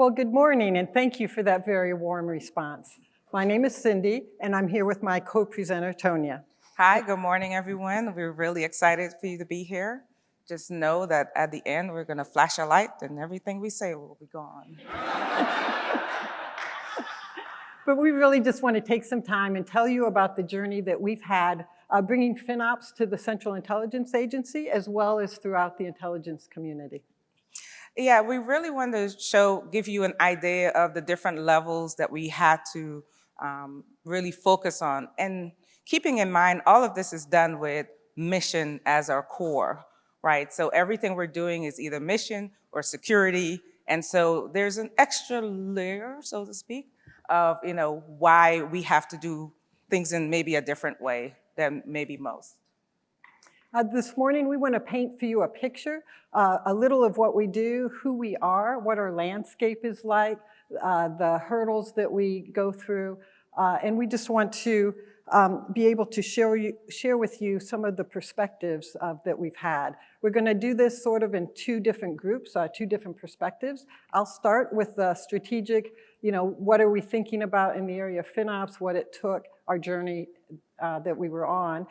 Well, good morning, and thank you for that very warm response. My name is Cyndy, and I'm here with my co-presenter, Tonia. Hi, good morning, everyone. We're really excited for you to be here. Just know that at the end, we're going to flash a light and everything we say will be gone. But we really just want to take some time and tell you about the journey that we've had bringing FinOps to the Central Intelligence Agency, as well as throughout the intelligence community. Yeah, we really want to give you an idea of the different levels that we had to really focus on. And keeping in mind, all of this is done with mission as our core, right? So everything we're doing is either mission or security. And so there's an extra layer, so to speak, of why we have to do things in maybe a different way than maybe most. This morning, we want to paint for you a picture, a little of what we do, who we are, what our landscape is like, the hurdles that we go through, and we just want to be able to share with you some of the perspectives that we've had. We're going to do this sort of in two different groups, two different perspectives. I'll start with the strategic, what are we thinking about in the area of FinOps, what it took, our journey that we were on.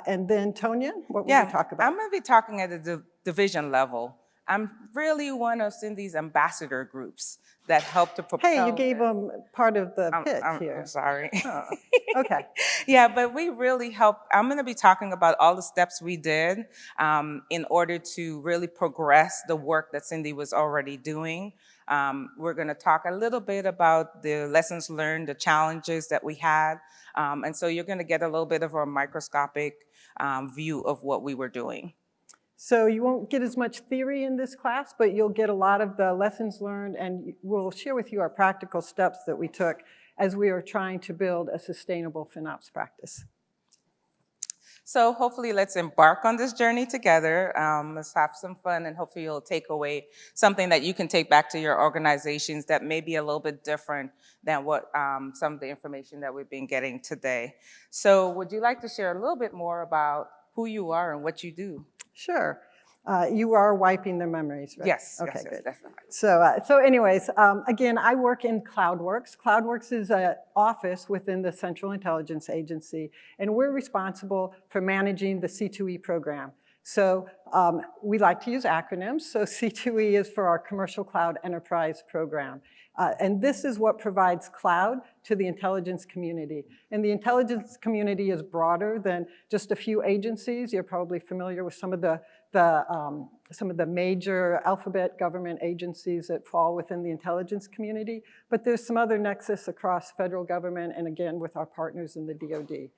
And then Tonia, what will you talk about? I'm going to be talking at the division level. I'm really one of Cyndy's ambassador groups that help to propel. Hey, you gave them part of the pitch here. I'm sorry. Oh, okay. Yeah, but we really help. I'm going to be talking about all the steps we did in order to really progress the work that Cyndy was already doing. We're going to talk a little bit about the lessons learned, the challenges that we had. And so you're going to get a little bit of a microscopic view of what we were doing. So you won't get as much theory in this class, but you'll get a lot of the lessons learned, and we'll share with you our practical steps that we took as we are trying to build a sustainable FinOps practice. So hopefully let's embark on this journey together. Let's have some fun, and hopefully you'll take away something that you can take back to your organizations that may be a little bit different than what some of the information that we've been getting today. So would you like to share a little bit more about who you are and what you do? Sure. You are wiping their memories, right? Yes, okay, yes, good. Definitely. So anyways, again, I work in CloudWorks. CloudWorks is an office within the Central Intelligence Agency, and we're responsible for managing the C2E program. So we like to use acronyms. So C2E is for our Commercial Cloud Enterprise Program. And this is what provides cloud to the intelligence community. And the intelligence community is broader than just a few agencies. You're probably familiar with some of the major alphabet government agencies that fall within the intelligence community. But there's some other nexus across federal government and again with our partners in the DoD.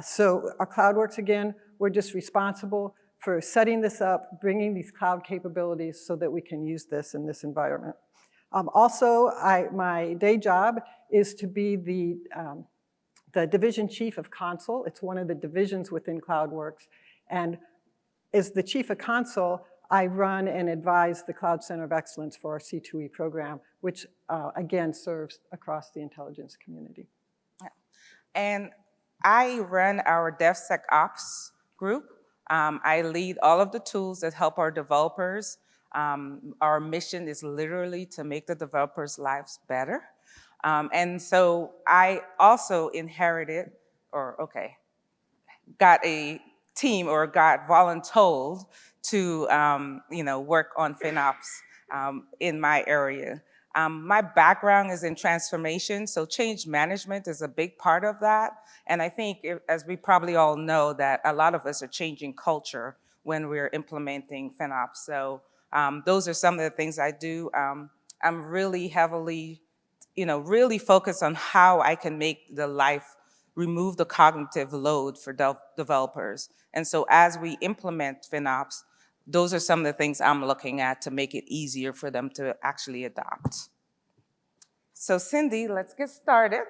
So our CloudWorks, again, we're just responsible for setting this up, bringing these cloud capabilities so that we can use this in this environment. Also, my day job is to be the division chief of Console. It's one of the divisions within CloudWorks. And as the chief of Console, I run and advise the Cloud Center of Excellence for our C2E program, which again serves across the intelligence community. And I run our DevSecOps group. I lead all of the tools that help our developers. Our mission is literally to make the developers' lives better. And so I also got a team or got voluntold to work on FinOps in my area. My background is in transformation, so change management is a big part of that. And I think, as we probably all know, that a lot of us are changing culture when we're implementing FinOps. So those are some of the things I do. I'm really heavily, really focused on how I can make remove the cognitive load for developers. And so as we implement FinOps, those are some of the things I'm looking at to make it easier for them to actually adopt. So Cyndy, let's get started.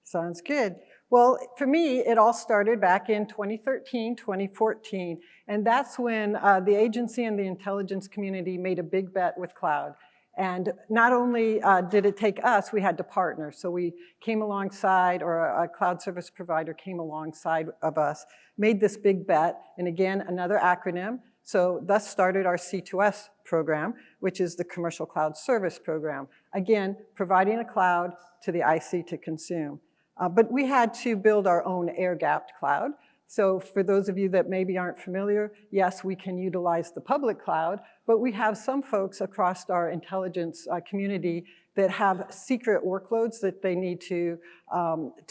Sounds good. Well, for me, it all started back in 2013, 2014, and that's when the agency and the intelligence community made a big bet with cloud. And not only did it take us, we had to partner. So we came alongside, or a cloud service provider came alongside of us, made this big bet, and again, another acronym, So thus started our C2S program, which is the Commercial Cloud Service Program. Again, providing a cloud to the IC to consume. But we had to build our own air-gapped cloud. So for those of you that maybe aren't familiar, yes, we can utilize the public cloud, but we have some folks across our intelligence community that have secret workloads that they need to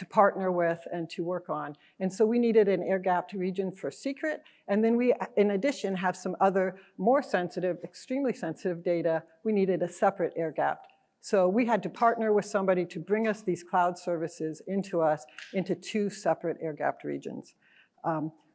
partner with and to work on. And so we needed an air-gapped region for secret. And then we, in addition, have some other more sensitive, extremely sensitive data. We needed a separate air-gapped. So we had to partner with somebody to bring us these cloud services into two separate air-gapped regions.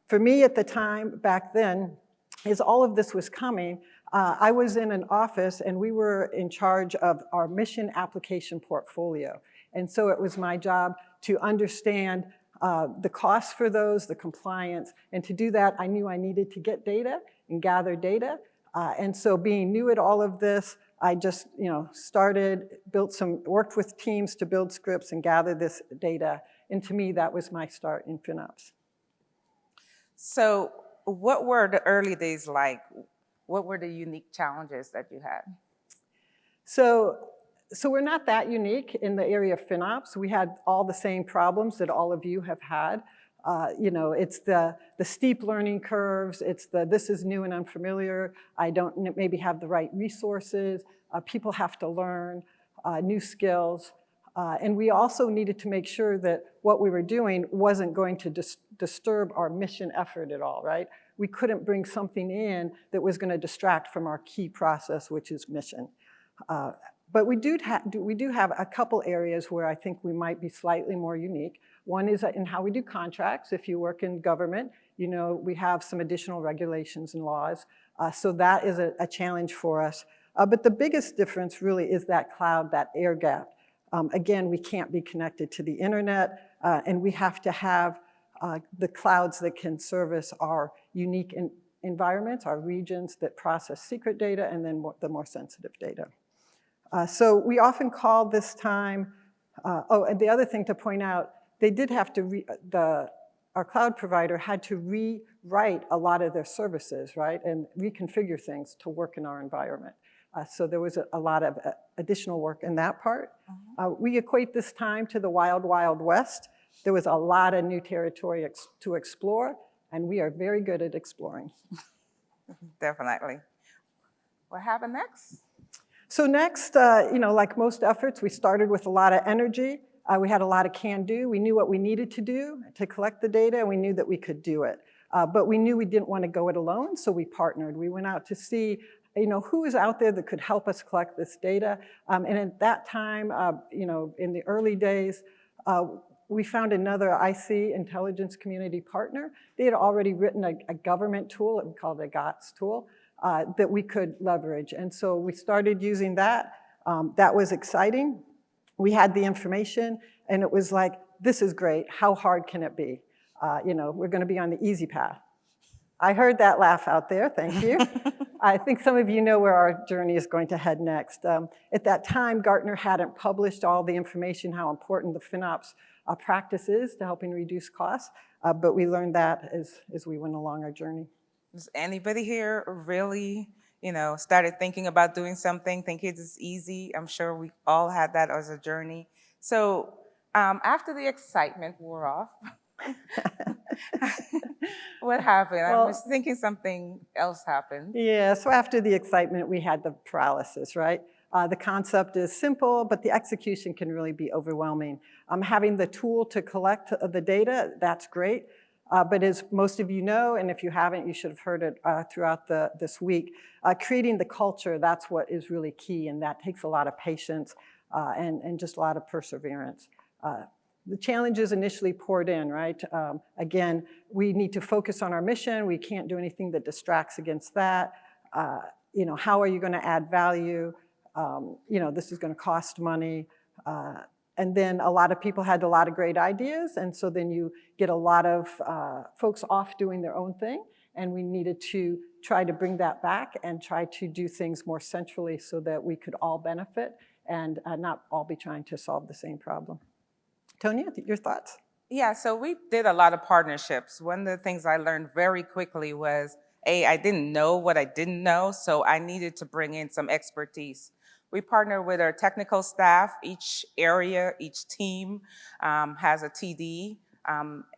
For me at the time, back then, as all of this was coming, I was in an office and we were in charge of our mission application portfolio. And so it was my job to understand the costs for those, the compliance, and to do that, I knew I needed to get data and gather data. And so being new at all of this, I just worked with teams to build scripts and gather this data. And to me, that was my start in FinOps. So what were the early days like? What were the unique challenges that you had? So we're not that unique in the area of FinOps. We had all the same problems that all of you have had. It's the steep learning curves. It's this is new and unfamiliar. I don't maybe have the right resources. People have to learn new skills. And we also needed to make sure that what we were doing wasn't going to disturb our mission effort at all, right? We couldn't bring something in that was going to distract from our key process, which is mission. But we do have a couple areas where I think we might be slightly more unique. One is in how we do contracts. If you work in government, we have some additional regulations and laws. So that is a challenge for us. But the biggest difference really is that cloud, that air gap. Again, we can't be connected to the internet, and we have to have the clouds that can service our unique environments, our regions that process secret data, and then the more sensitive data. So we often call this time, and the other thing to point out, they did have to, our cloud provider had to rewrite a lot of their services, right, and reconfigure things to work in our environment. So there was a lot of additional work in that part. We equate this time to the Wild, Wild West. There was a lot of new territory to explore, and we are very good at exploring. Definitely. What happened next? So next, like most efforts, we started with a lot of energy. We had a lot of can-do. We knew what we needed to do to collect the data, and we knew that we could do it. But we knew we didn't want to go it alone, so we partnered. We went out to see who is out there that could help us collect this data. And at that time, in the early days, we found another IC, intelligence community partner. They had already written a government tool, we called it a GOTS tool, that we could leverage. And so we started using that. That was exciting. We had the information, and it was like, this is great. How hard can it be? We're going to be on the easy path. I heard that laugh out there. Thank you. I think some of you know where our journey is going to head next. At that time, Gartner hadn't published all the information, how important the FinOps practice is to helping reduce costs, but we learned that as we went along our journey. Does anybody here really, started thinking about doing something, thinking it's easy? I'm sure we all had that as a journey. So after the excitement wore off, what happened? Well, I was thinking something else happened. Yeah, so after the excitement, we had the paralysis, right? The concept is simple, but the execution can really be overwhelming. Having the tool to collect the data, that's great. But as most of you know, and if you haven't, you should have heard it throughout this week, creating the culture, that's what is really key, and that takes a lot of patience and just a lot of perseverance. The challenges initially poured in, right? Again, we need to focus on our mission. We can't do anything that distracts against that. How are you going to add value? This is going to cost money. And then a lot of people had a lot of great ideas, and so then you get a lot of folks off doing their own thing, and we needed to try to bring that back and try to do things more centrally so that we could all benefit and not all be trying to solve the same problem. Tonia, your thoughts? Yeah, so we did a lot of partnerships. One of the things I learned very quickly was I didn't know what I didn't know, so I needed to bring in some expertise. We partner with our technical staff. Each area, each team has a TD.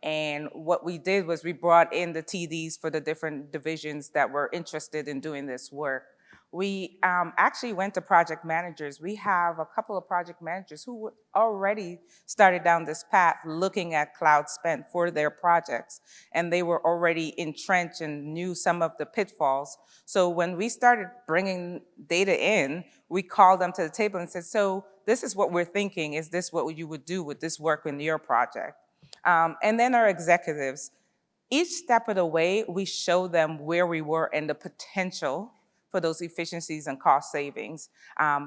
And what we did was we brought in the TDs for the different divisions that were interested in doing this work. We actually went to project managers. We have a couple of project managers who already started down this path looking at cloud spend for their projects. And they were already entrenched and knew some of the pitfalls. So when we started bringing data in, we called them to the table and said, so this is what we're thinking. Is this what you would do with this work in your project? And then our executives. Each step of the way, we show them where we were and the potential for those efficiencies and cost savings,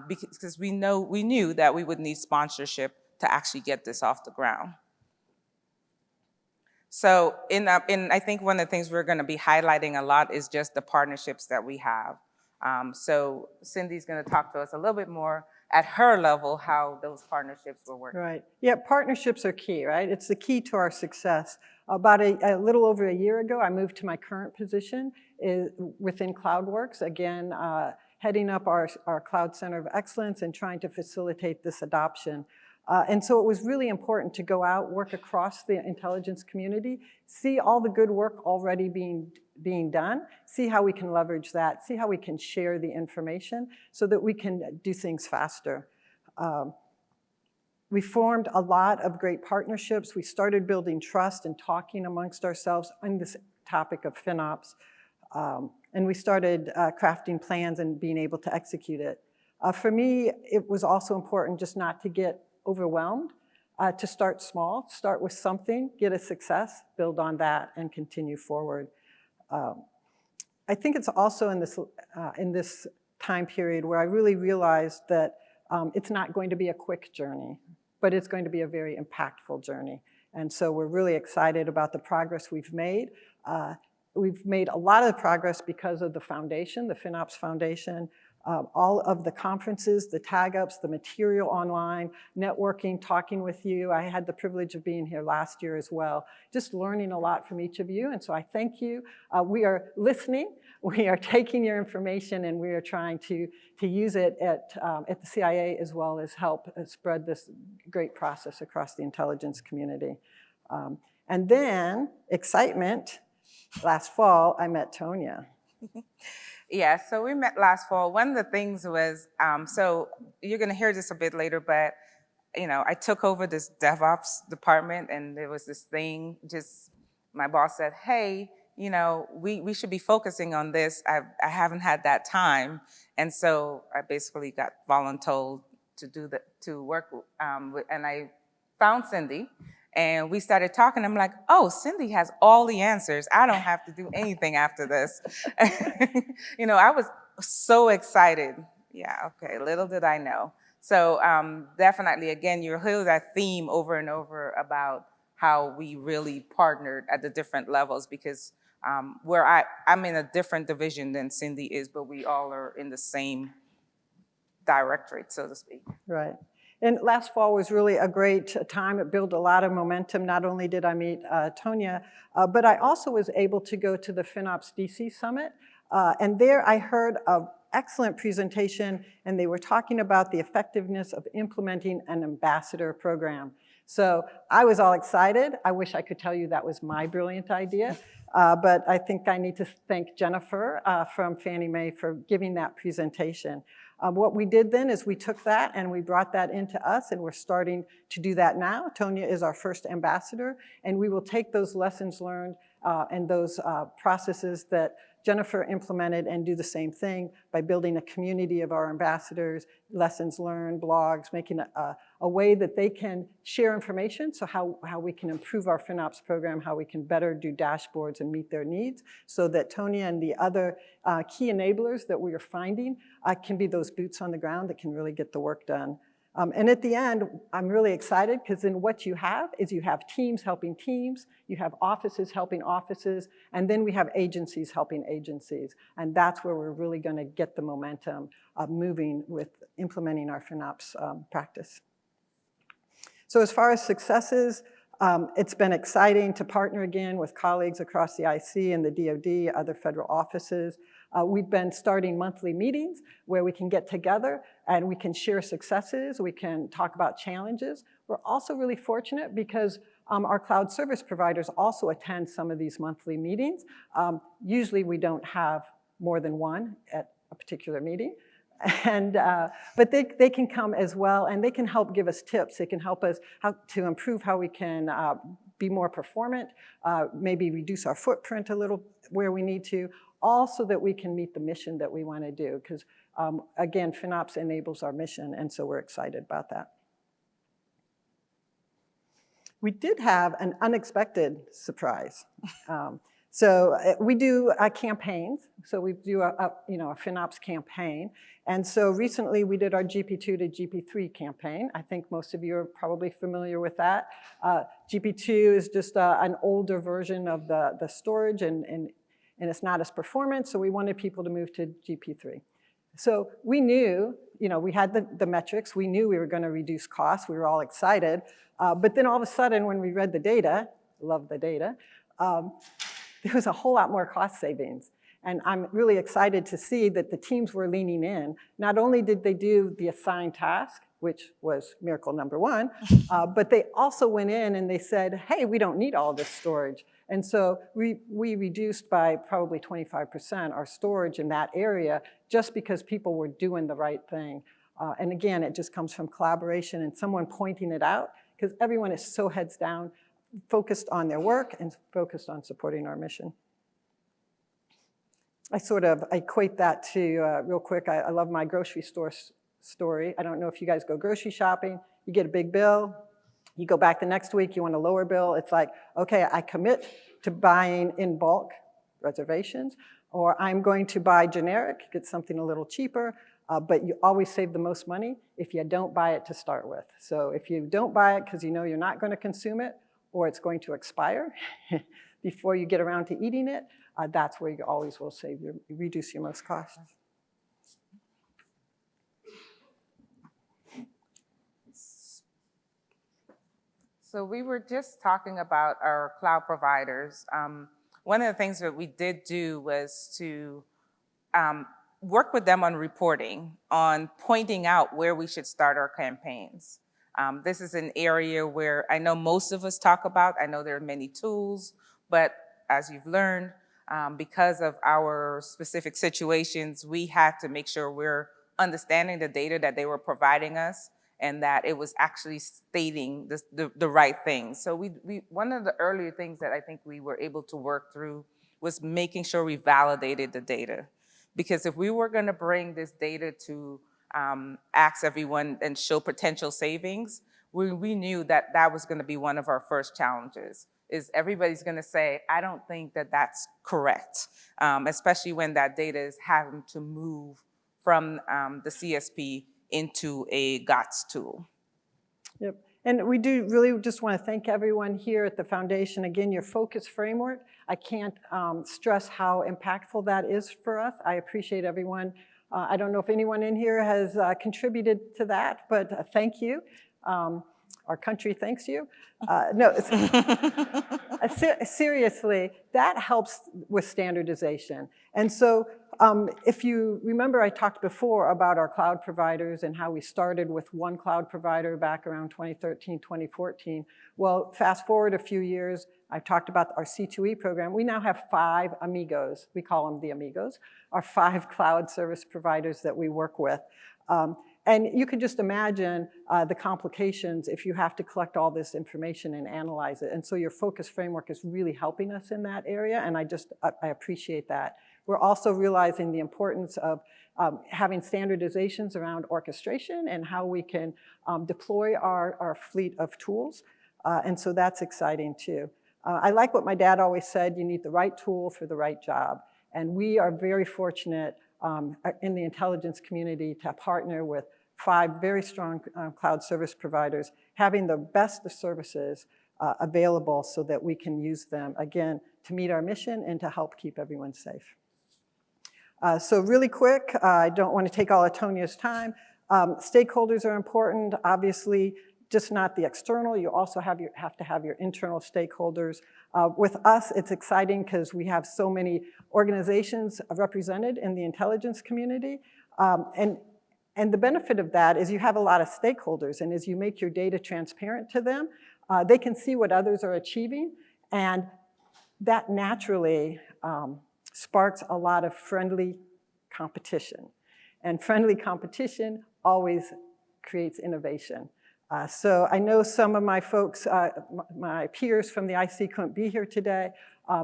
because we knew that we would need sponsorship to actually get this off the ground. So I think one of the things we're going to be highlighting a lot is just the partnerships that we have. So Cyndy's going to talk to us a little bit more at her level how those partnerships will work. Right. Yeah, partnerships are key, right? It's the key to our success. About a little over a year ago, I moved to my current position within CloudWorks, again, heading up our Cloud Center of Excellence and trying to facilitate this adoption. And so it was really important to go out, work across the intelligence community, see all the good work already being done, see how we can leverage that, see how we can share the information so that we can do things faster. We formed a lot of great partnerships. We started building trust and talking amongst ourselves on this topic of FinOps. And we started crafting plans and being able to execute it. For me, it was also important just not to get overwhelmed, to start small, start with something, get a success, build on that, and continue forward. I think it's also in this time period where I really realized that it's not going to be a quick journey, but it's going to be a very impactful journey. And so we're really excited about the progress we've made. We've made a lot of progress because of the foundation, the FinOps Foundation, all of the conferences, the tag-ups, the material online, networking, talking with you. I had the privilege of being here last year as well, just learning a lot from each of you. And so I thank you. We are listening. We are taking your information, and we are trying to use it at the CIA as well as help spread this great process across the intelligence community. And then, excitement, last fall, I met Tonia. Yeah, so we met last fall. One of the things was, so you're going to hear this a bit later, but I took over this DevOps department, and there was this thing. Just my boss said, "Hey, we should be focusing on this. I haven't had that time," and so I basically got voluntold to work with, and I found Cyndy. And we started talking. I'm like, oh, Cyndy has all the answers. I don't have to do anything after this. I was so excited. Yeah, okay, little did I know. So definitely, again, you'll hear that theme over and over about how we really partnered at the different levels, because I'm in a different division than Cyndy is, but we all are in the same directorate, so to speak. Right. And last fall was really a great time. It built a lot of momentum. Not only did I meet Tonia, but I also was able to go to the FinOps DC Summit. And there I heard an excellent presentation, and they were talking about the effectiveness of implementing an ambassador program. So I was all excited. I wish I could tell you that was my brilliant idea. But I think I need to thank Jennifer from Fannie Mae for giving that presentation. What we did then is we took that and we brought that into us, and we're starting to do that now. Tonia is our first ambassador, and we will take those lessons learned and those processes that Jennifer implemented and do the same thing by building a community of our ambassadors, lessons learned, blogs, making a way that they can share information, so how we can improve our FinOps program, how we can better do dashboards and meet their needs, so that Tonia and the other key enablers that we are finding can be those boots on the ground that can really get the work done. And at the end, I'm really excited, because then what you have is you have teams helping teams, you have offices helping offices, and then we have agencies helping agencies. And that's where we're really going to get the momentum moving with implementing our FinOps practice. So as far as successes, It's been exciting to partner again with colleagues across the IC and the DoD, other federal offices. We've been starting monthly meetings where we can get together and we can share successes, we can talk about challenges. We're also really fortunate because our cloud service providers also attend some of these monthly meetings. Usually we don't have more than one at a particular meeting. But they can come as well, and they can help give us tips. They can help us how to improve how we can be more performant, maybe reduce our footprint a little where we need to, all so that we can meet the mission that we want to do. Because again, FinOps enables our mission, and so we're excited about that. We did have an unexpected surprise. So we do campaigns. So we do a FinOps campaign. And so recently we did our GP2 to GP3 campaign. I think most of you are probably familiar with that. GP2 is just an older version of the storage and it's not as performant. So we wanted people to move to GP3. So we knew, we had the metrics. We knew we were going to reduce costs. We were all excited. But then all of a sudden when we read the data, love the data, there was a whole lot more cost savings. And I'm really excited to see that the teams were leaning in. Not only did they do the assigned task, which was miracle number one, but they also went in and they said, hey, we don't need all this storage. And so we reduced by probably 25% our storage in that area just because people were doing the right thing. And again, it just comes from collaboration and someone pointing it out, because everyone is so heads down, focused on their work and focused on supporting our mission. I sort of equate that to, real quick, I love my grocery store story. I don't know if you guys go grocery shopping, you get a big bill, you go back the next week, you want a lower bill. It's like, okay, I commit to buying in bulk reservations, or I'm going to buy generic, get something a little cheaper, but you always save the most money if you don't buy it to start with. So if you don't buy it because you know you're not going to consume it, or it's going to expire before you get around to eating it, that's where you always will reduce your most costs. So we were just talking about our cloud providers. One of the things that we did do was to work with them on reporting, on pointing out where we should start our campaigns. This is an area where I know most of us talk about. I know there are many tools, but as you've learned, because of our specific situations, we had to make sure we're understanding the data that they were providing us and that it was actually stating the right things. So one of the earlier things that I think we were able to work through was making sure we validated the data. Because if we were gonna bring this data to ask everyone and show potential savings, we knew that that was gonna be one of our first challenges, is everybody's gonna say, I don't think that that's correct, especially when that data is having to move from the CSP into a GOTS tool. Yep, and we do really just wanna thank everyone here at the foundation. Again, your focus framework, I can't stress how impactful that is for us. I appreciate everyone. I don't know if anyone in here has contributed to that, but thank you. Our country thanks you. No, seriously, that helps with standardization. And so if you remember, I talked before about our cloud providers and how we started with one cloud provider back around 2013, 2014. Well, fast forward a few years, I've talked about our C2E program. We now have 5 amigos. We call them the amigos, our 5 cloud service providers that we work with. And you can just imagine the complications if you have to collect all this information and analyze it. And so your focus framework is really helping us in that area, and I appreciate that. We're also realizing the importance of having standardizations around orchestration and how we can deploy our fleet of tools. And so that's exciting too. I like what my dad always said, you need the right tool for the right job. And we are very fortunate in the intelligence community to partner with 5 very strong cloud service providers, having the best of services available so that we can use them, again, to meet our mission and to help keep everyone safe. So really quick, I don't want to take all of Tonia's time. Stakeholders are important. Obviously, just not the external, you also have to have your internal stakeholders. With us, it's exciting because we have so many organizations represented in the intelligence community. And the benefit of that is you have a lot of stakeholders, and as you make your data transparent to them, they can see what others are achieving, and that naturally sparks a lot of friendly competition. And friendly competition always creates innovation. So I know some of my folks, my peers from the IC couldn't be here today,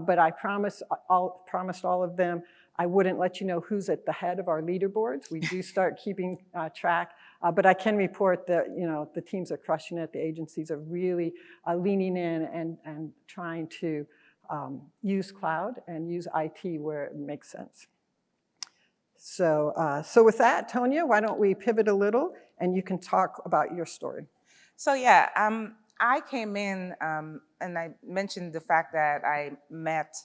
but I promised all of them I wouldn't let you know who's at the head of our leaderboards. We do start keeping track, but I can report that the teams are crushing it. The agencies are really leaning in and trying to use cloud and use IT where it makes sense. So with that, Tonia, why don't we pivot a little and you can talk about your story. So yeah, I came in and I mentioned the fact that I met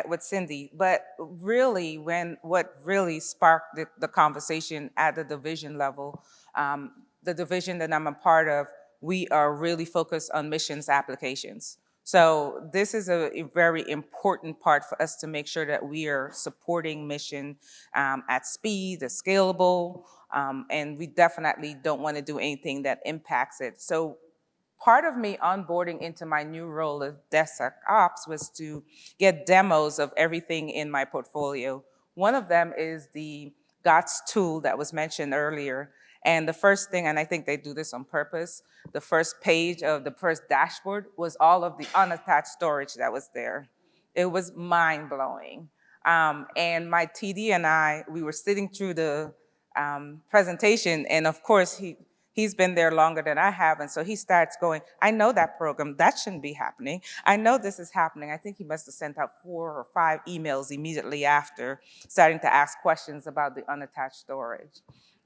with Cyndy, but really what really sparked the conversation at the division level, the division that I'm a part of, we are really focused on missions applications. So this is a very important part for us to make sure that we are supporting mission at speed, scalable, and we definitely don't want to do anything that impacts it. So part of me onboarding into my new role of DevSecOps was to get demos of everything in my portfolio. One of them is the GOTS tool that was mentioned earlier. And the first thing, and I think they do this on purpose, the first page of the first dashboard was all of the unattached storage that was there. It was mind-blowing. And my TD and I, we were sitting through the presentation, and of course, he's been there longer than I have, and so he starts going, I know that program, that shouldn't be happening. I know this is happening. I think he must have sent out 4 or 5 emails immediately after, starting to ask questions about the unattached storage.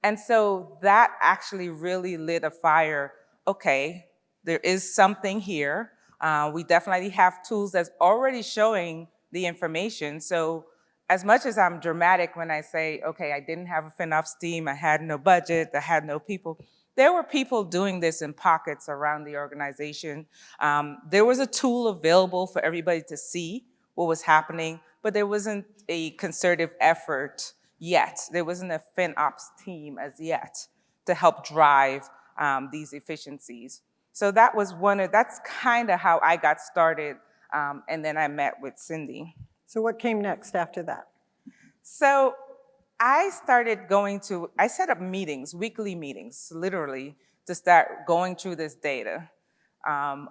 And so that actually really lit a fire. Okay, there is something here. We definitely have tools that's already showing the information. So as much as I'm dramatic when I say, okay, I didn't have a FinOps team, I had no budget, I had no people, there were people doing this in pockets around the organization. There was a tool available for everybody to see what was happening, but there wasn't a concerted effort yet. There wasn't a FinOps team as yet to help drive these efficiencies. So that was that's kind of how I got started, and then I met with Cyndy. So what came next after that? So I set up meetings, weekly meetings, literally, to start going through this data.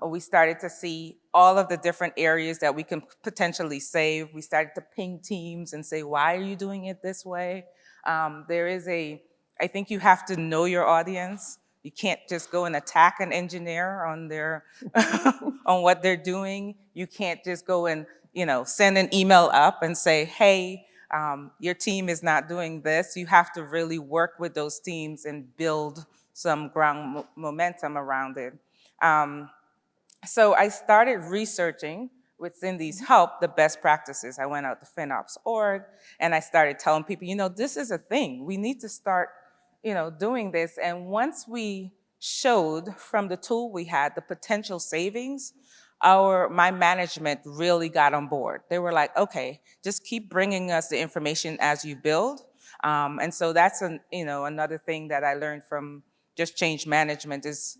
We started to see all of the different areas that we can potentially save. We started to ping teams and say, why are you doing it this way? I think you have to know your audience. You can't just go and attack an engineer on on what they're doing. You can't just go and send an email up and say, hey, your team is not doing this. You have to really work with those teams and build some ground momentum around it. So I started researching, with Cyndy's help, the best practices. I went out to FinOps.org and I started telling people, this is a thing. We need to start, doing this. And once we showed from the tool we had the potential savings, my management really got on board. They were like, okay, just keep bringing us the information as you build. And so that's another thing that I learned from just change management is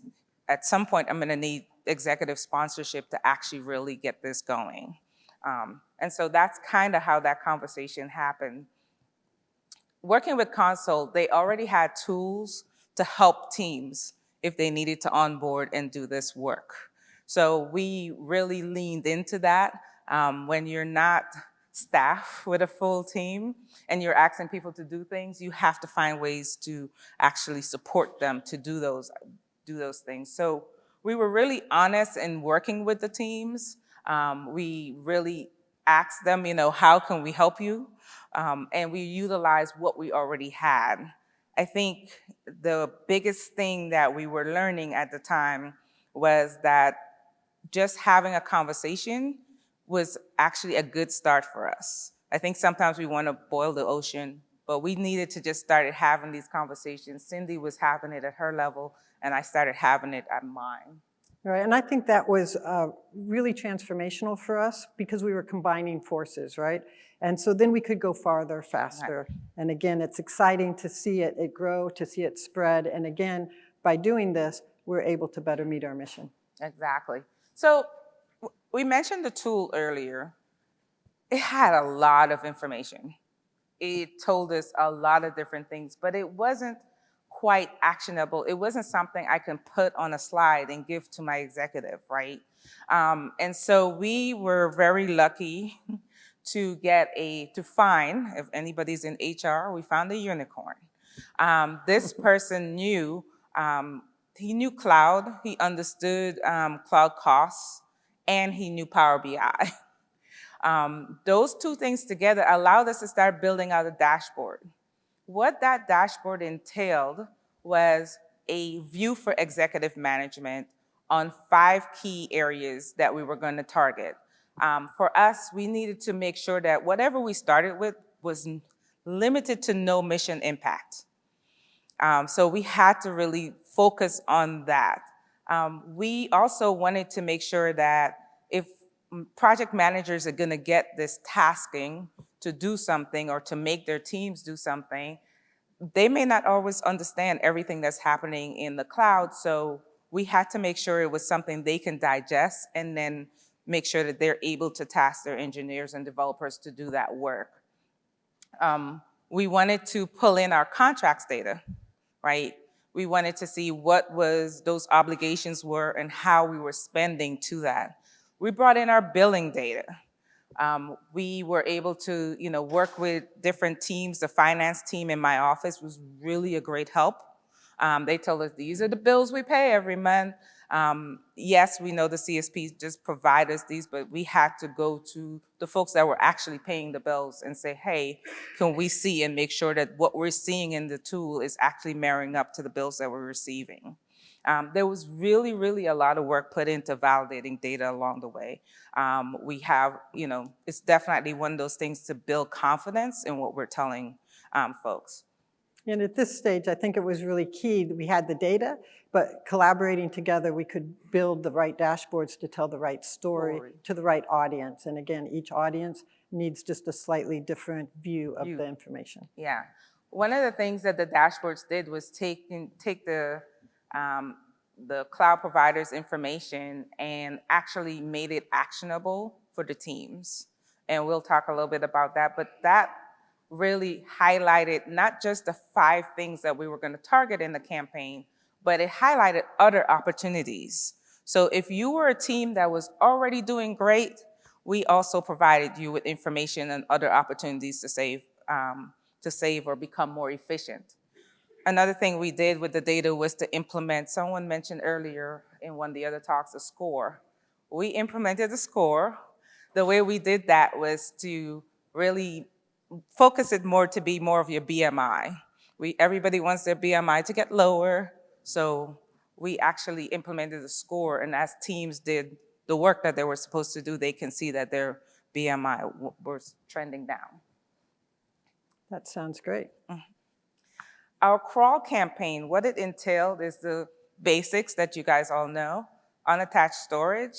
at some point I'm gonna need executive sponsorship to actually really get this going. And so that's kind of how that conversation happened. Working with Console, they already had tools to help teams if they needed to onboard and do this work. So we really leaned into that. When you're not staff with a full team and you're asking people to do things, you have to find ways to actually support them to do those things. So we were really honest in working with the teams. We really asked them, how can we help you? And we utilized what we already had. I think the biggest thing that we were learning at the time was that just having a conversation was actually a good start for us. I think sometimes we want to boil the ocean but we needed to just start having these conversations. Cyndy was having it at her level, and I started having it at mine. Right, and I think that was really transformational for us because we were combining forces, right? And so then we could go farther, faster. Right. And again, it's exciting to see it grow, to see it spread. And again, by doing this, we're able to better meet our mission. Exactly. So we mentioned the tool earlier. It had a lot of information. It told us a lot of different things, but it wasn't quite actionable. It wasn't something I can put on a slide and give to my executive, right? And so we were very lucky to find, if anybody's in HR, we found a unicorn. This person knew, he knew cloud, he understood cloud costs, and he knew Power BI. Those two things together allowed us to start building out a dashboard. What that dashboard entailed was a view for executive management on 5 key areas that we were going to target. For us, we needed to make sure that whatever we started with was limited to no mission impact. So we had to really focus on that. We also wanted to make sure that if project managers are going to get this tasking to do something or to make their teams do something, they may not always understand everything that's happening in the cloud. So we had to make sure it was something they can digest and then make sure that they're able to task their engineers and developers to do that work. We wanted to pull in our contracts data, right? We wanted to see what those obligations were and how we were spending to that. We brought in our billing data. We were able to, work with different teams. The finance team in my office was really a great help. They told us these are the bills we pay every month. Yes, we know the CSPs just provide us these, but we had to go to the folks that were actually paying the bills and say, hey, can we see and make sure that what we're seeing in the tool is actually marrying up to the bills that we're receiving. There was really, really a lot of work put into validating data along the way. We have, it's definitely one of those things to build confidence in what we're telling folks. And at this stage, I think it was really key that we had the data, but collaborating together, we could build the right dashboards to tell the right story to the right audience. And again, each audience needs just a slightly different view of the information. Yeah. One of the things that the dashboards did was take the cloud provider's information and actually made it actionable for the teams. And we'll talk a little bit about that, but that really highlighted not just the 5 things that we were going to target in the campaign, but it highlighted other opportunities. So if you were a team that was already doing great, we also provided you with information and other opportunities to save or become more efficient. Another thing we did with the data was to implement, someone mentioned earlier in one of the other talks, a score. We implemented a score. The way we did that was to really focus it more to be more of your BMI. Everybody wants their BMI to get lower, so we actually implemented a score, and as teams did the work that they were supposed to do, they can see that their BMI was trending down. That sounds great. Mm-hmm. Our crawl campaign, what it entailed is the basics that you guys all know: unattached storage,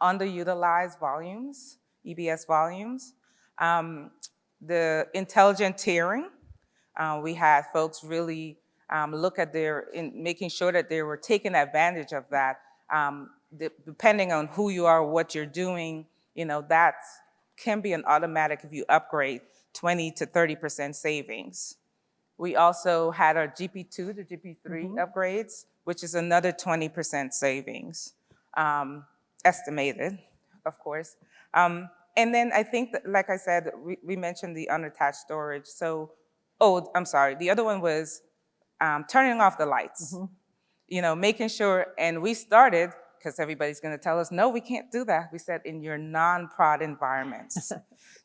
underutilized volumes, EBS volumes, the intelligent tiering. We had folks really look at making sure that they were taking advantage of that. Depending on who you are, what you're doing, that can be an automatic if you upgrade, 20 to 30% savings. We also had our GP2 to GP3 upgrades, which is another 20% savings, estimated, of course. And then I think that, like I said, we mentioned the unattached storage. So, I'm sorry. The other one was turning off the lights. Making sure, and we started, because everybody's going to tell us, no, we can't do that. We said in your non-prod environments,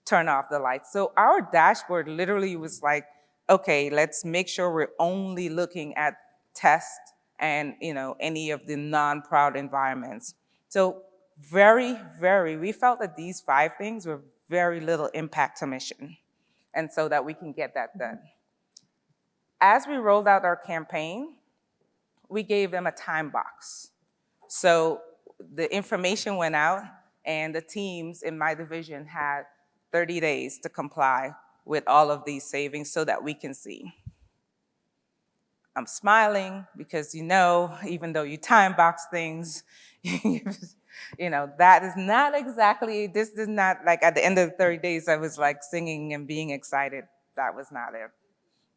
turn off the lights. So our dashboard literally was like, okay, let's make sure we're only looking at test and any of the non-prod environments. So we felt that these 5 things were very little impact to mission. and so that we can get that done. As we rolled out our campaign, we gave them a time box. So the information went out, and the teams in my division had 30 days to comply with all of these savings so that we can see. I'm smiling because, even though you time box things, that is not exactly, this is not like at the end of the 30 days, I was like singing and being excited. That was not it.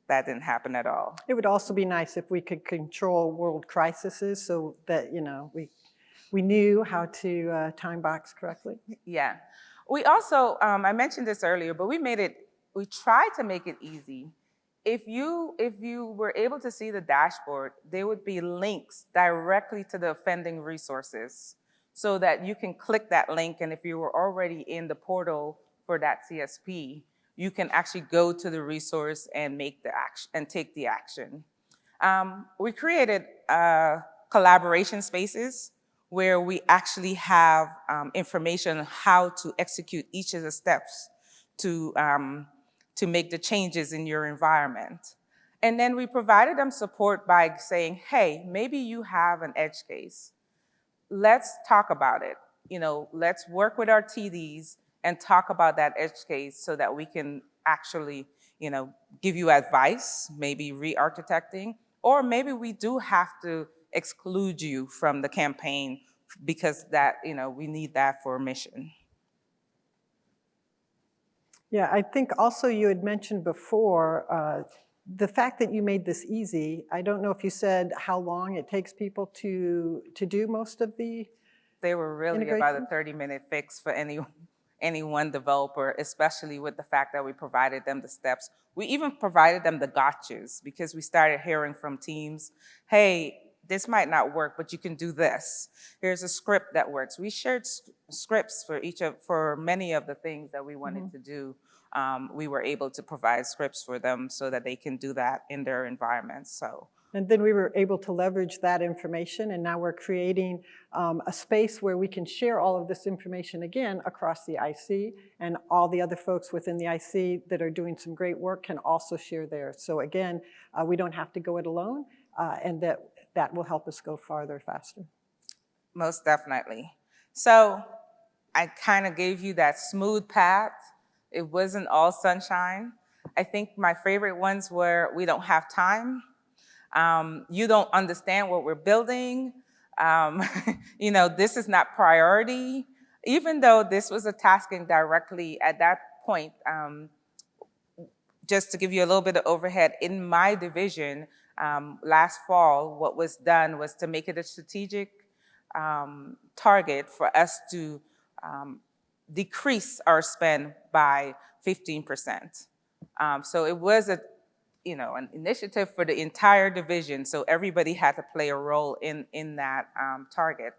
That didn't happen at all. It would also be nice if we could control world crises so that, we knew how to time box correctly. Yeah. We also, I mentioned this earlier, but we tried to make it easy. If you were able to see the dashboard, there would be links directly to the offending resources so that you can click that link, and if you were already in the portal for that CSP, you can actually go to the resource and make the action and take the action. We created collaboration spaces where we actually have information on how to execute each of the steps to make the changes in your environment. And then we provided them support by saying, hey, maybe you have an edge case. Let's talk about it. Let's work with our TDs and talk about that edge case so that we can actually, give you advice, maybe re-architecting, or maybe we do have to exclude you from the campaign because that, we need that for a mission. Yeah, I think also you had mentioned before the fact that you made this easy. I don't know if you said how long it takes people to do most of the They were really about a 30-minute fix for any one developer, especially with the fact that we provided them the steps. We even provided them the gotchas because we started hearing from teams, hey, this might not work, but you can do this. Here's a script that works. We shared scripts for many of the things that we wanted to do. We were able to provide scripts for them so that they can do that in their environments. And then we were able to leverage that information, and now we're creating a space where we can share all of this information again across the IC, and all the other folks within the IC that are doing some great work can also share theirs. So again, we don't have to go it alone, and that will help us go farther, faster. Most definitely. So I kind of gave you that smooth path. It wasn't all sunshine. I think my favorite ones were, we don't have time. You don't understand what we're building. This is not priority. Even though this was a tasking directly at that point, just to give you a little bit of overhead, in my division, last fall, what was done was to make it a strategic target for us to decrease our spend by 15%. So it was an initiative for the entire division, so everybody had to play a role in that target.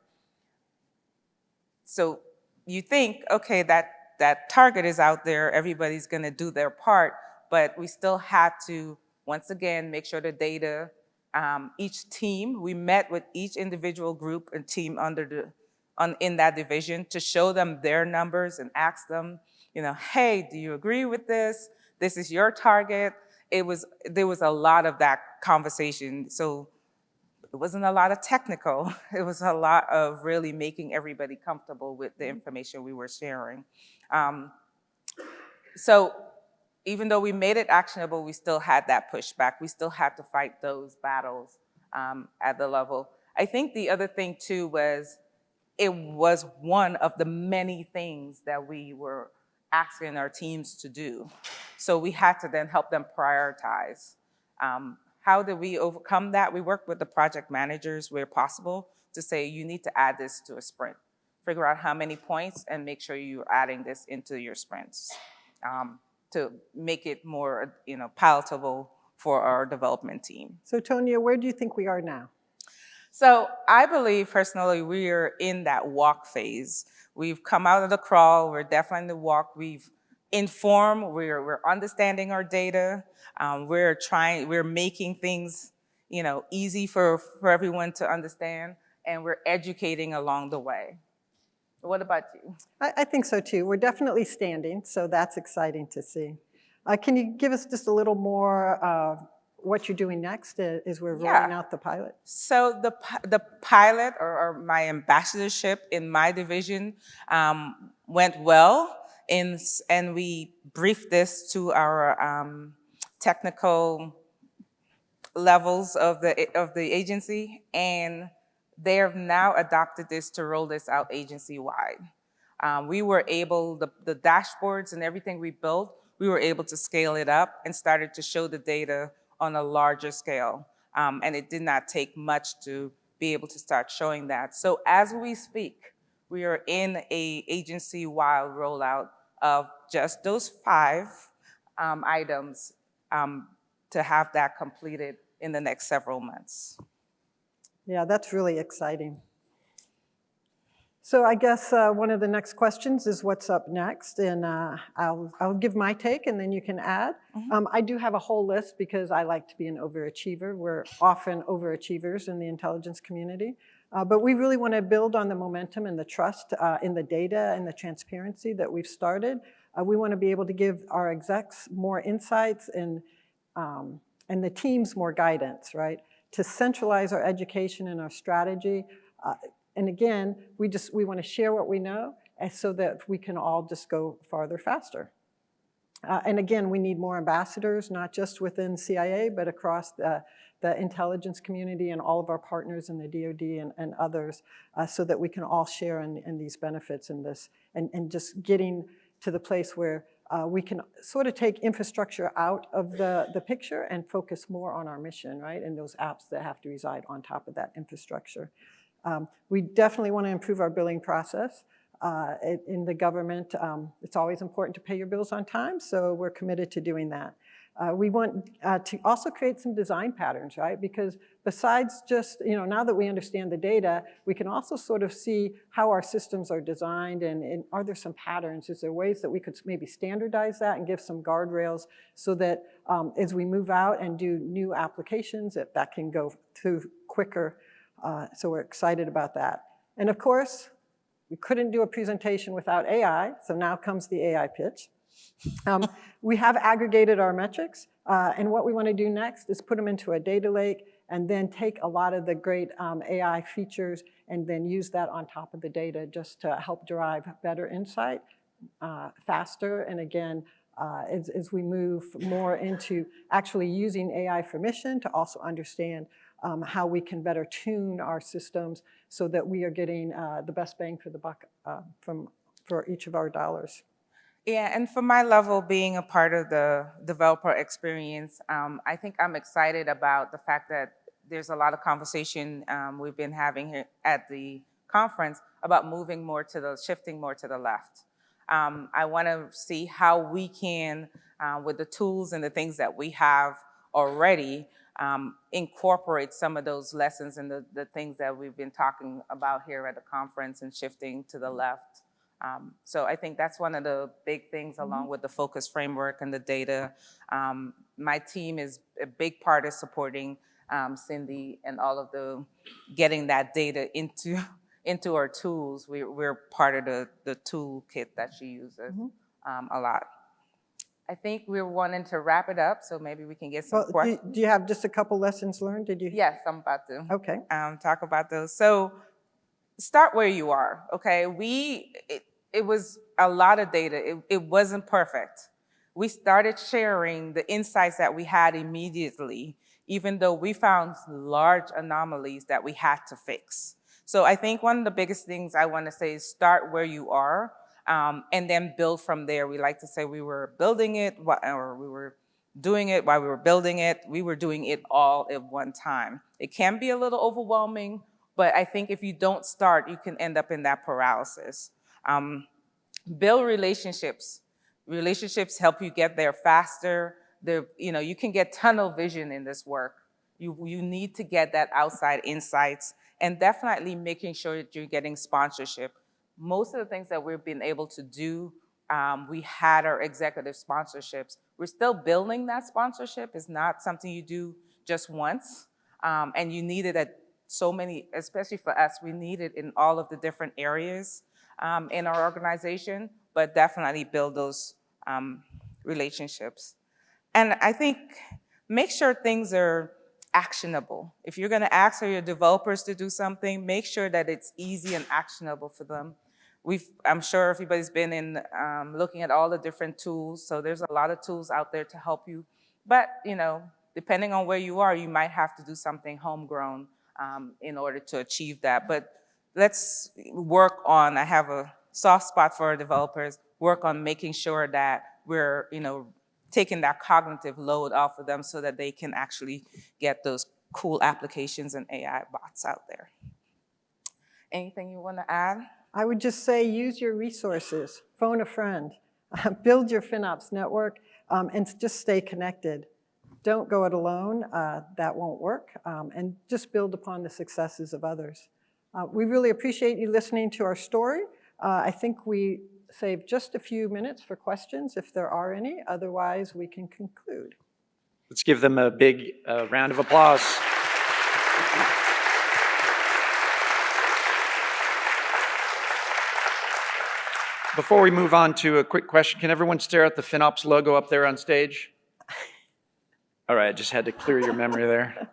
So you think, okay, that target is out there, everybody's gonna do their part, but we still had to, once again, make sure the data, each team, we met with each individual group and team in that division to show them their numbers and ask them, hey, do you agree with this? This is your target. There was a lot of that conversation. So it wasn't a lot of technical. It was a lot of really making everybody comfortable with the information we were sharing. So even though we made it actionable, we still had that pushback. We still had to fight those battles at the level. I think the other thing too was, it was one of the many things that we were asking our teams to do. So we had to then help them prioritize. How did we overcome that? We worked with the project managers where possible to say, you need to add this to a sprint. Figure out how many points and make sure you're adding this into your sprints to make it more palatable for our development team. So Tonia, where do you think we are now? So I believe personally we are in that walk phase. We've come out of the crawl, we're definitely in the walk. We've informed, we're understanding our data. We're making things easy for everyone to understand, and we're educating along the way. What about you? I think so too. We're definitely standing, so that's exciting to see. Can you give us just a little more what you're doing next as we're rolling out the pilot? So the pilot or my ambassadorship in my division went well, and we briefed this to our technical levels of the agency, and they have now adopted this to roll this out agency-wide. We were able, the dashboards and everything we built, we were able to scale it up and started to show the data on a larger scale. And it did not take much to be able to start showing that. So as we speak, we are in a agency-wide rollout of just those 5 items to have that completed in the next several months. Yeah, that's really exciting. So I guess one of the next questions is what's up next, and I'll give my take and then you can add. I do have a whole list because I like to be an overachiever. We're often overachievers in the intelligence community, but we really want to build on the momentum and the trust in the data and the transparency that we've started. We want to be able to give our execs more insights and the teams more guidance, right? To centralize our education and our strategy. And again, we want to share what we know so that we can all just go farther faster. And again, we need more ambassadors, not just within CIA, but across the intelligence community and all of our partners in the DoD and others, so that we can all share in these benefits in this, and just getting to the place where we can sort of take infrastructure out of the picture and focus more on our mission, right? And those apps that have to reside on top of that infrastructure. We definitely want to improve our billing process. In the government, it's always important to pay your bills on time, so we're committed to doing that. We want to also create some design patterns, right? Because besides just, now that we understand the data, we can also sort of see how our systems are designed, and are there some patterns? Is there ways that we could maybe standardize that and give some guardrails so that as we move out and do new applications, that can go through quicker. So we're excited about that. And of course, we couldn't do a presentation without AI, so now comes the AI pitch. We have aggregated our metrics, and what we want to do next is put them into a data lake and then take a lot of the great AI features and then use that on top of the data just to help drive better insight faster. And again, as we move more into actually using AI for mission to also understand how we can better tune our systems so that we are getting the best bang for the buck for each of our dollars. Yeah, and for my level, being a part of the developer experience, I think I'm excited about the fact that there's a lot of conversation we've been having here at the conference about shifting more to the left. I want to see how we can, with the tools and the things that we have already, incorporate some of those lessons and the things that we've been talking about here at the conference and shifting to the left. So I think that's one of the big things, along with the focus framework and the data. My team is a big part of supporting Cyndy and all of the getting that data into our tools. We're part of the toolkit that she uses a lot. I think we're wanting to wrap it up, so maybe we can get some questions. Do you have just a couple lessons learned? Did you? Yes, I'm about to. Okay. Talk about those. So start where you are, okay? It was a lot of data. It wasn't perfect. We started sharing the insights that we had immediately, even though we found large anomalies that we had to fix. So I think one of the biggest things I want to say is start where you are, and then build from there. We like to say we were building it, or we were doing it while we were building it. We were doing it all at one time. It can be a little overwhelming, but I think if you don't start, you can end up in that paralysis. Build relationships. Relationships help you get there faster. You can get tunnel vision in this work. You need to get that outside insights, and definitely making sure that you're getting sponsorship. Most of the things that we've been able to do, we had our executive sponsorships. We're still building that sponsorship. It's not something you do just once, and you need it at so many, especially for us, we need it in all of the different areas in our organization, but definitely build those relationships. And I think make sure things are actionable. If you're going to ask your developers to do something, make sure that it's easy and actionable for them. I'm sure everybody's been in looking at all the different tools, so there's a lot of tools out there to help you. But, depending on where you are, you might have to do something homegrown in order to achieve that. But let's work on, I have a soft spot for our developers, work on making sure that we're, taking that cognitive load off of them so that they can actually get those cool applications and AI bots out there. Anything you want to add? I would just say use your resources, phone a friend, build your FinOps network, and just stay connected. Don't go it alone, that won't work, and just build upon the successes of others. We really appreciate you listening to our story. I think we saved just a few minutes for questions, if there are any. Otherwise, we can conclude. Let's give them a big round of applause. Before we move on to a quick question, can everyone stare at the FinOps logo up there on stage? All right, I just had to clear your memory there.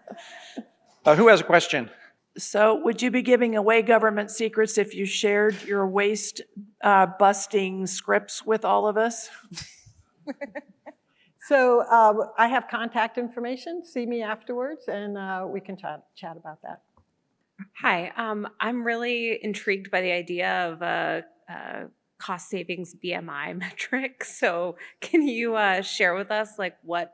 Who has a question? So would you be giving away government secrets if you shared your waste busting scripts with all of us? So I have contact information. See me afterwards, and we can chat about that. Hi, I'm really intrigued by the idea of a cost savings BMI metric. So can you share with us like what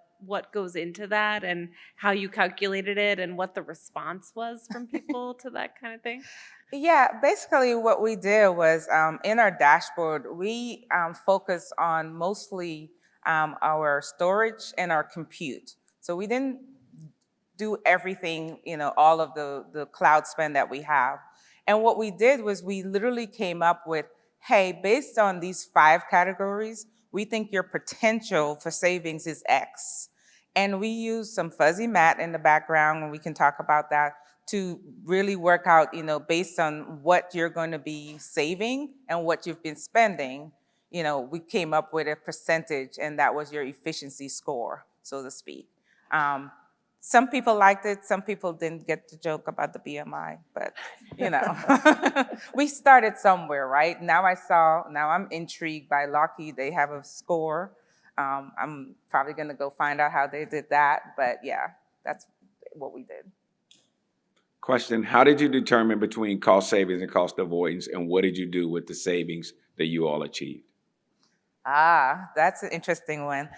goes into that and how you calculated it and what the response was from people to that kind of thing? Yeah, basically what we did was in our dashboard, we focus on mostly our storage and our compute. So we didn't do everything, all of the cloud spend that we have. And what we did was we literally came up with, hey, based on these 5 categories, we think your potential for savings is X. And we use some fuzzy math in the background, and we can talk about that, to really work out, based on what you're going to be saving and what you've been spending, we came up with a percentage, and that was your efficiency score, so to speak. Some people liked it, some people didn't get the joke about the BMI, but we started somewhere, right? Now I'm intrigued by Lockheed. They have a score. I'm probably gonna go find out how they did that, but yeah, that's what we did. Question, how did you determine between cost savings and cost avoidance, and what did you do with the savings that you all achieved? That's an interesting one.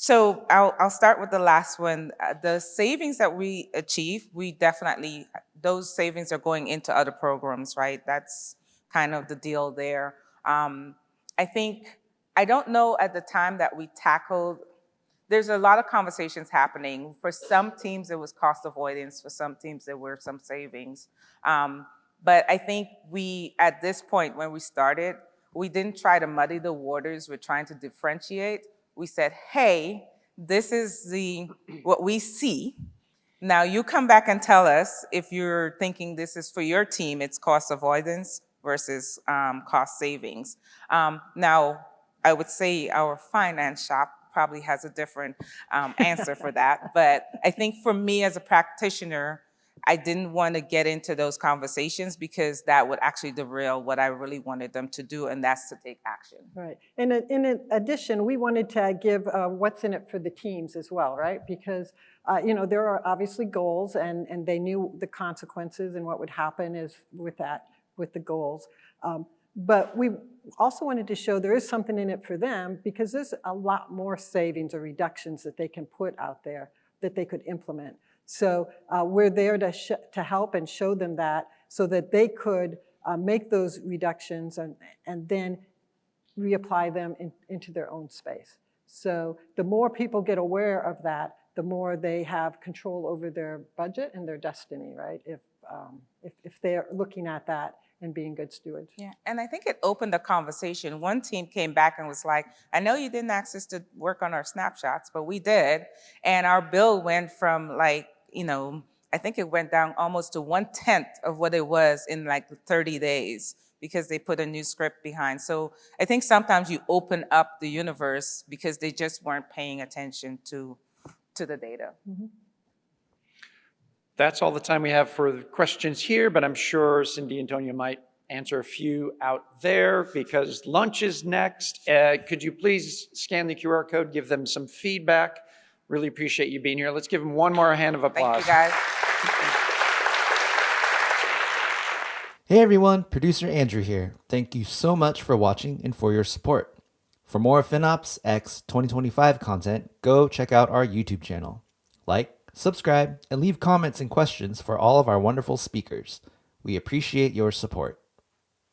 So I'll start with the last one. The savings that we achieve, those savings are going into other programs, right? That's kind of the deal there. I don't know at the time that we tackled, there's a lot of conversations happening. For some teams, it was cost avoidance. For some teams, there were some savings. But I think at this point when we started, we didn't try to muddy the waters. We're trying to differentiate. We said, hey, this is what we see. Now you come back and tell us if you're thinking this is for your team, it's cost avoidance versus cost savings. Now, I would say our finance shop probably has a different answer for that. But I think for me as a practitioner, I didn't want to get into those conversations because that would actually derail what I really wanted them to do, and that's to take action. Right. In addition, we wanted to give what's in it for the teams as well, right? Because there are obviously goals, and they knew the consequences and what would happen with the goals. But we also wanted to show there is something in it for them because there's a lot more savings or reductions that they can put out there that they could implement. So we're there to help and show them that so that they could make those reductions and then reapply them into their own space. So the more people get aware of that, the more they have control over their budget and their destiny, right? If they're looking at that and being good stewards. Yeah, and I think it opened a conversation. One team came back and was like, I know you didn't ask us to work on our snapshots, but we did. And our bill went from I think it went down almost to 1/10 of what it was in 30 days because they put a new script behind. So I think sometimes you open up the universe because they just weren't paying attention to the data. That's all the time we have for the questions here, but I'm sure Cyndy and Tonia might answer a few out there because lunch is next. Could you please scan the QR code, give them some feedback? Really appreciate you being here. Let's give them one more hand of applause. Thank you, guys. Hey everyone, producer Andrew here. Thank you so much for watching and for your support. For more FinOps X 2025 content, go check out our YouTube channel. Like, subscribe, and leave comments and questions for all of our wonderful speakers. We appreciate your support.